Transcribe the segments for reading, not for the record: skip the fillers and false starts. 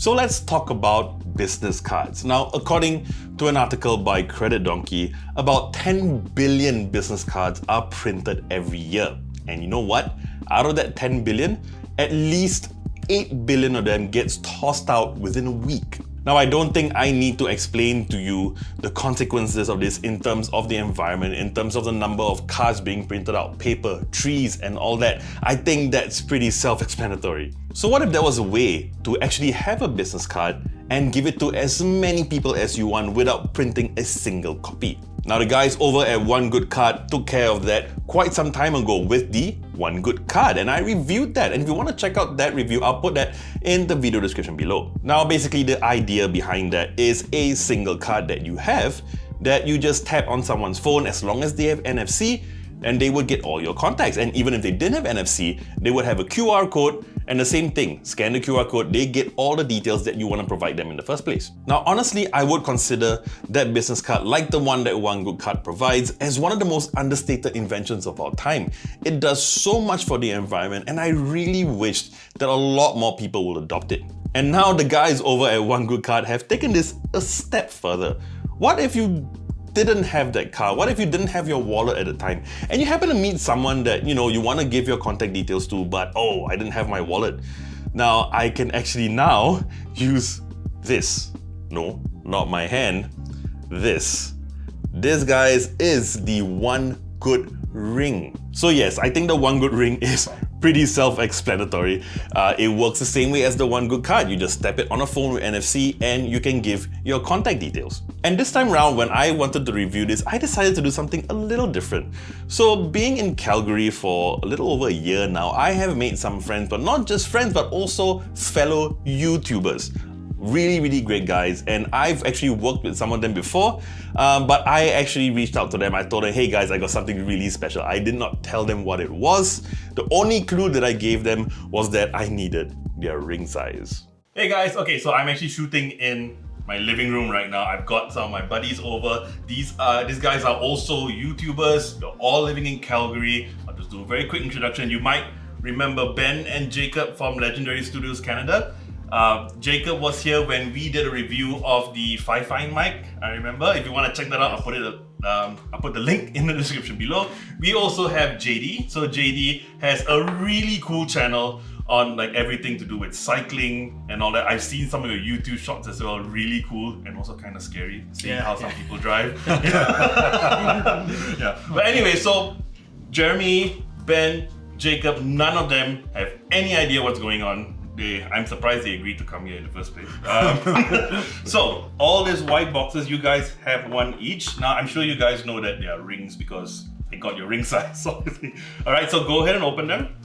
So let's talk about business cards. Now, according to an article by Credit Donkey, about 10 billion business cards are printed every year. And you know what? Out of that 10 billion, at least 8 billion of them gets tossed out within a week. Now, I don't think I need to explain to you the consequences of this in terms of the environment, in terms of the number of cards being printed out, paper, trees, and all that. I think that's pretty self-explanatory. So what if there was a way to actually have a business card and give it to as many people as you want without printing a single copy? Now, the guys over at One Good Card took care of that quite some time ago with the One Good Card, and I reviewed that. And if you want to check out that review, I'll put that in the video description below. Now, basically the idea behind that is a single card that you have that you just tap on someone's phone as long as they have NFC, and they would get all your contacts. And even if they didn't have NFC, they would have a QR code, and the same thing, scan the QR code, they get all the details that you want to provide them in the first place. Now, honestly, I would consider that business card, like the one that One Good Card provides, as one of the most understated inventions of our time. It does so much for the environment, and I really wished that a lot more people will adopt it. And now the guys over at One Good Card have taken this a step further. What if you didn't have that card? What if you didn't have your wallet at the time and you happen to meet someone that you want to give your contact details to, but oh, I didn't have my wallet. Now I can actually now use this. No, not my hand. This, guys, is the One Good Ring. So yes, I think the One Good Ring is pretty self-explanatory. It works the same way as the One Good Card. You just tap it on a phone with NFC and you can give your contact details. And this time around, when I wanted to review this, I decided to do something a little different. So being in Calgary for a little over a year now, I have made some friends, but not just friends, but also fellow YouTubers. Really, really great guys, and I've actually worked with some of them before, but I actually reached out to them. I told them, hey guys, I got something really special. I did not tell them what it was. The only clue that I gave them was that I needed their ring size. Hey guys, okay, so I'm actually shooting in my living room right now. I've got some of my buddies over. These guys are also YouTubers. They're all living in Calgary. I'll just do a very quick introduction. You might remember Ben and Jacob from Legendary Studios Canada. Jacob was here when we did a review of the Fifine mic. I remember. If you want to check that out, I'll put the link in the description below. We also have JD. So JD has a really cool channel on like everything to do with cycling and all that. I've seen some of your YouTube shots as well. Really cool and also kind of scary seeing how some people drive. Yeah. But anyway, so Jeremy, Ben, Jacob, none of them have any idea what's going on. I'm surprised they agreed to come here in the first place. So, all these white boxes, you guys have one each. Now, I'm sure you guys know that they are rings because they got your ring size, obviously. Alright, so go ahead and open them.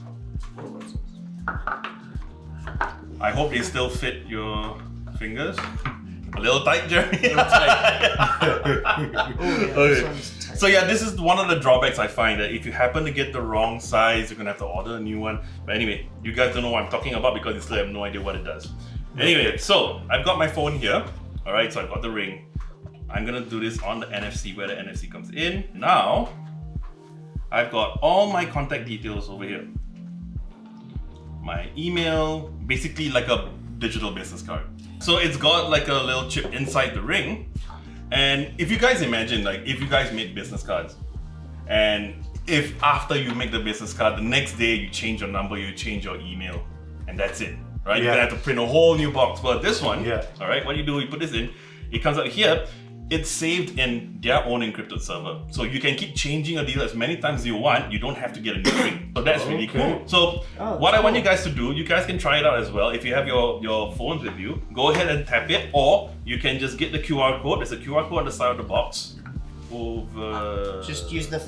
I hope they still fit your fingers. A little tight, Jeremy? A little tight. Okay. So yeah, this is one of the drawbacks I find, that if you happen to get the wrong size, you're gonna have to order a new one. But anyway, you guys don't know what I'm talking about because you still have no idea what it does. Anyway, so I've got my phone here. Alright, so I've got the ring. I'm gonna do this on the NFC, where the NFC comes in. Now, I've got all my contact details over here. My email, basically like a digital business card. So it's got like a little chip inside the ring. And if you guys imagine, like if you guys made business cards, and if after you make the business card, the next day you change your number, you change your email, and that's it, right? You're gonna have to print a whole new box. But this one, all right, what you do, you put this in, it comes out here, it's saved in their own encrypted server. So you can keep changing a deal as many times as you want, you don't have to get a new ring. So that's really cool. So what I want you guys to do, you guys can try it out as well. If you have your phones with you, go ahead and tap it, or you can just get the QR code. There's a QR code on the side of the box. Just use the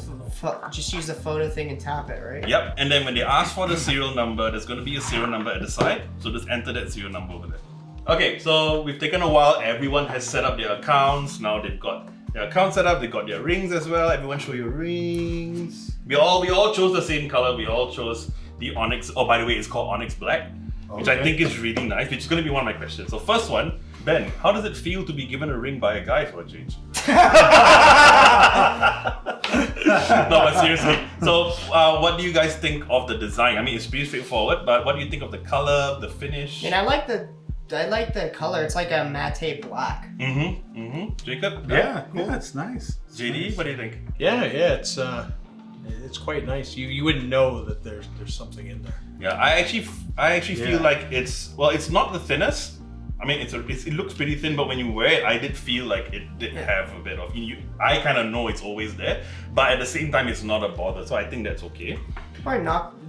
photo thing and tap it, right? Yep, and then when they ask for the serial number, there's going to be a serial number at the side. So just enter that serial number over there. Okay, so we've taken a while. Everyone has set up their accounts. Now they've got their account set up. They've got their rings as well. Everyone show your rings. We all chose the same color. We all chose the Onyx. Oh, by the way, it's called Onyx Black, which I think is really nice, which is going to be one of my questions. So first one, Ben, how does it feel to be given a ring by a guy for a change? No, but seriously. So what do you guys think of the design? I mean, it's pretty straightforward, but what do you think of the color, the finish? I mean, I like I like the color. It's like a matte black. Jacob? Yeah, it's nice. JD, what do you think? Yeah, it's quite nice. You wouldn't know that there's something in there. Yeah, I actually feel like it's not the thinnest. I mean, it looks pretty thin, but when you wear it, I did feel like it did have a bit of. I kind of know it's always there, but at the same time, it's not a bother. So I think that's okay.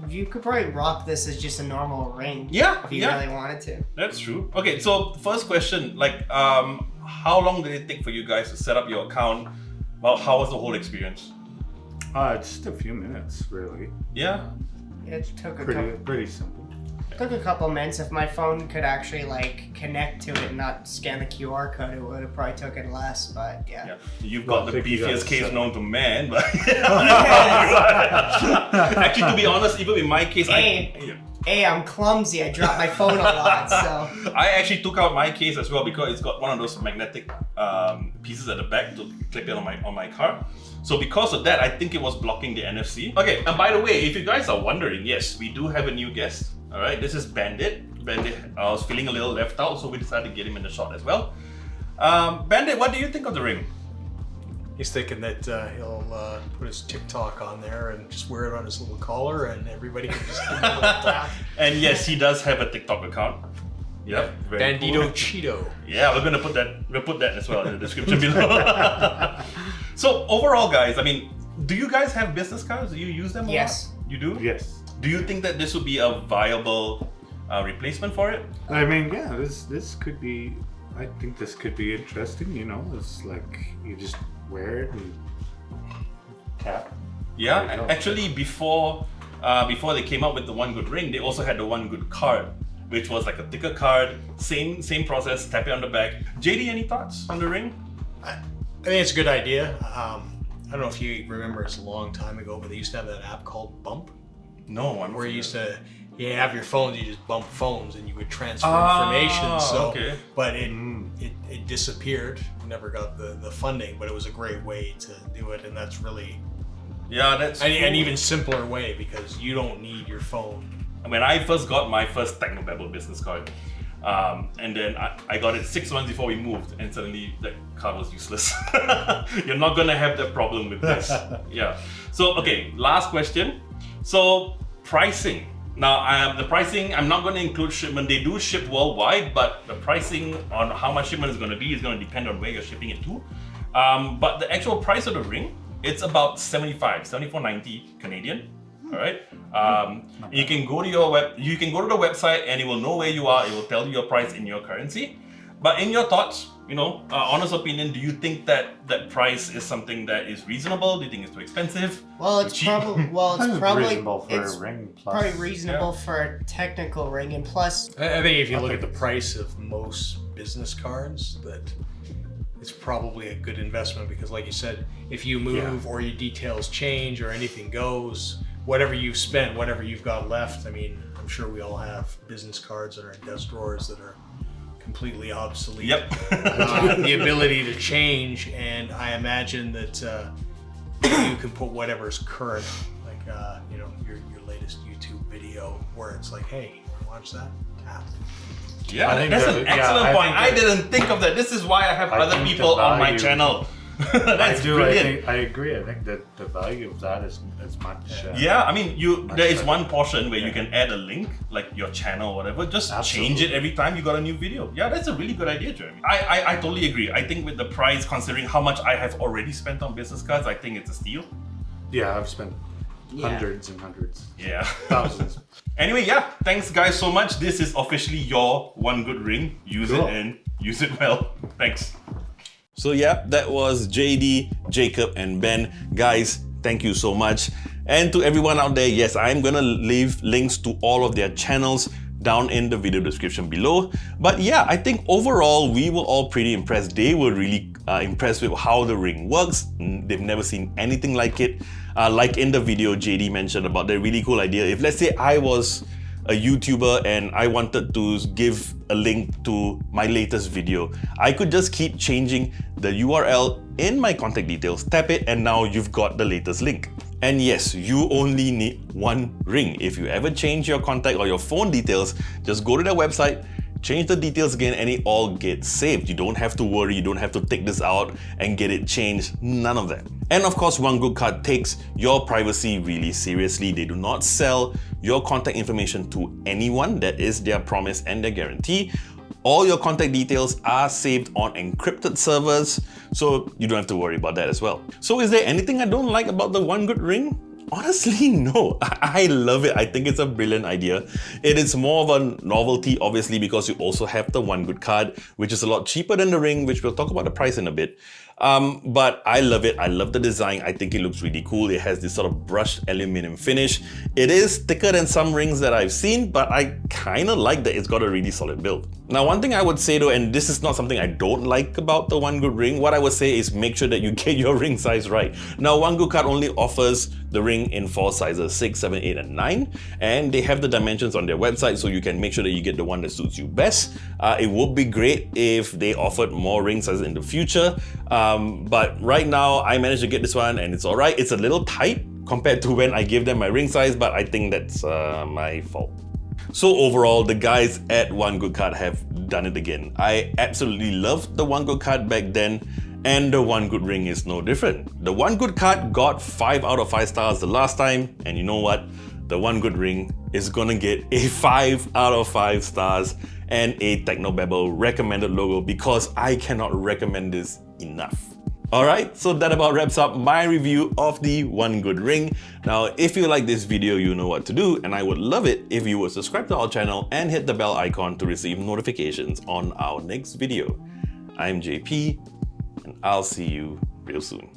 You could probably rock this as just a normal ring. Yeah, if you really wanted to. That's true. Okay, so first question, like, how long did it take for you guys to set up your account? Well, how was the whole experience? Just a few minutes, really. Yeah. It took Pretty simple. Took a couple minutes. If my phone could actually like connect to it and not scan the QR code, it would have probably taken less. But yeah. You've got the beefiest case known to man, but actually, to be honest, even in my case, I'm clumsy. I drop my phone a lot, so. I actually took out my case as well because it's got one of those magnetic pieces at the back to clip it on my car. So because of that, I think it was blocking the NFC. Okay, and by the way, if you guys are wondering, yes, we do have a new guest. All right, this is Bandit. Bandit, I was feeling a little left out, so we decided to get him in the shot as well. Bandit, what do you think of the ring? He's thinking that he'll put his TikTok on there and just wear it on his little collar, and everybody can just give him a little tap. And yes, he does have a TikTok account. Yep, very Bandito cool. Cheeto. Yeah, we'll put that as well in the description below. So overall, guys, I mean, do you guys have business cards? Do you use them? Yes. You do? Yes. Do you think that this would be a viable replacement for it? I mean, yeah, this could be. I think this could be interesting. You know, it's like you just wear it and tap. Yeah, There you go. actually, before they came up with the One Good ring, they also had the One Good card, which was like a thicker card. Same process. Tap it on the back. JD, any thoughts on the ring? I think it's a good idea. I don't know if you remember, it's a long time ago, but they used to have that app called Bump. No, I'm where you used to have your phones, you just bump phones and you would transfer information. So, okay. But it disappeared. Never got the funding, but it was a great way to do it, and that's really that's an cool. even simpler way because you don't need your phone. When I first got my first Technobabble business card, and then I got it 6 months before we moved, and suddenly that card was useless. You're not gonna have that problem with this. Yeah. So okay, last question. So pricing. Now the pricing, I'm not going to include shipment. They do ship worldwide, but the pricing on how much shipment is going to be is going to depend on where you're shipping it to. But the actual price of the ring, it's about $74.90 Canadian. All right. You can go to the website and it will know where you are. It will tell you your price in your currency. But in your thoughts, honest opinion, do you think that price is something that is reasonable? Do you think it's too expensive? Well, it's probably reasonable for a ring. Plus, probably reasonable for a technical ring, and plus, I think if you look at the price of most business cards, that it's probably a good investment because, like you said, if you move or your details change or anything goes, whatever you've spent, whatever you've got left. I mean, I'm sure we all have business cards that are in desk drawers that are completely obsolete. Yep. The ability to change, and I imagine that you can put whatever's current, like your latest YouTube video, where it's like, hey, watch that. Tap. Yeah, I think that's an excellent point. I didn't think of that. This is why I have other people on my channel. That's brilliant. I agree. I think that the value of that is much. Yeah, I mean, there is one portion where you can add a link, like your channel or whatever. Just change it every time you got a new video. Yeah, that's a really good idea, Jeremy. I totally agree. I think with the price, considering how much I have already spent on business cards, I think it's a steal. Yeah, I've spent hundreds and hundreds. Yeah. Thousands. Anyway, thanks guys so much. This is officially your One Good ring. Use it and use it well. Thanks. So that was JD, Jacob, and Ben. Guys, thank you so much. And to everyone out there, yes, I'm gonna leave links to all of their channels down in the video description below. But I think overall, we were all pretty impressed. They were really impressed with how the ring works. They've never seen anything like it. Like in the video, JD mentioned about the really cool idea. If let's say I was a YouTuber and I wanted to give a link to my latest video, I could just keep changing the URL in my contact details, tap it, and now you've got the latest link. And yes, you only need one ring. If you ever change your contact or your phone details, just go to their website, change the details again, and it all gets saved. You don't have to worry, you don't have to take this out and get it changed, none of that. And of course, One Good Card takes your privacy really seriously. They do not sell your contact information to anyone. That is their promise and their guarantee. All your contact details are saved on encrypted servers, so you don't have to worry about that as well. So is there anything I don't like about the One Good Ring? Honestly, no. I love it. I think it's a brilliant idea. It is more of a novelty, obviously, because you also have the One Good Card, which is a lot cheaper than the ring, which we'll talk about the price in a bit. But I love it. I love the design. I think it looks really cool. It has this sort of brushed aluminum finish. It is thicker than some rings that I've seen, but I kind of like that it's got a really solid build. Now, one thing I would say though, and this is not something I don't like about the One Good Ring, what I would say is make sure that you get your ring size right. Now, One Good Card only offers the ring in 4 sizes, 6, 7, 8, and 9. And they have the dimensions on their website, so you can make sure that you get the one that suits you best. It would be great if they offered more ring sizes in the future. But right now, I managed to get this one and it's all right. It's a little tight compared to when I gave them my ring size, but I think that's my fault. So overall, the guys at One Good Card have done it again. I absolutely loved the One Good Card back then, and the One Good Ring is no different. The One Good Card got 5 out of 5 stars the last time, and you know what? The One Good Ring is gonna get a 5 out of 5 stars and a Technobabble recommended logo, because I cannot recommend this enough. Alright, so that about wraps up my review of the One Good Ring. Now, if you like this video, you know what to do, and I would love it if you would subscribe to our channel and hit the bell icon to receive notifications on our next video. I'm JP, and I'll see you real soon.